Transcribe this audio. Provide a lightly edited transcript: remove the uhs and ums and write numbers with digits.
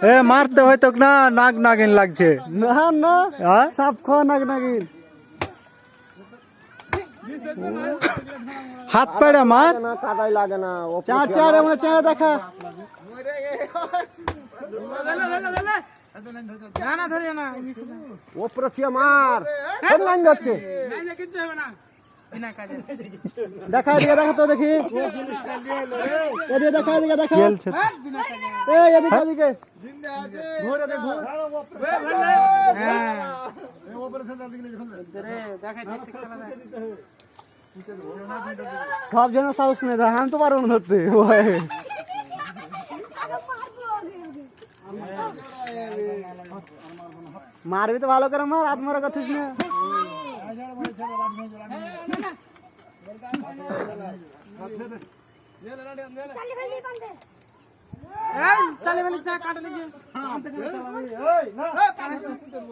এ মারতে হয়তো না, নাগ নাগিন লাগছে। না না হ্যাঁ? সাপ খাওয়া নাক নাগিন। হাত পাড়া মার। না কাদাই লাগে না। চার চার এমন চার দেখা। না না ধরে না ওপরে থিয়া মার। কোন লাইন যাচ্ছে? নাই না কিছু হবে না বিনা কাজে দেখা দিকে দেখা তো দেখি। এদিকে দেখা এদিকে দেখা। খেলছে। বিনা কাজে এই এদিকে এদিকে। ঘুরে দে ঘুর। হ্যাঁ রে দেখাই দিছি খেলা দেখ সব জন সাহস নেই দেখ, আমি তো পারবো না ধরতে। ওই মারবি তো ভালো করে মার, আত্মারা কথা না। এই চালে বলিস না কাটলে যে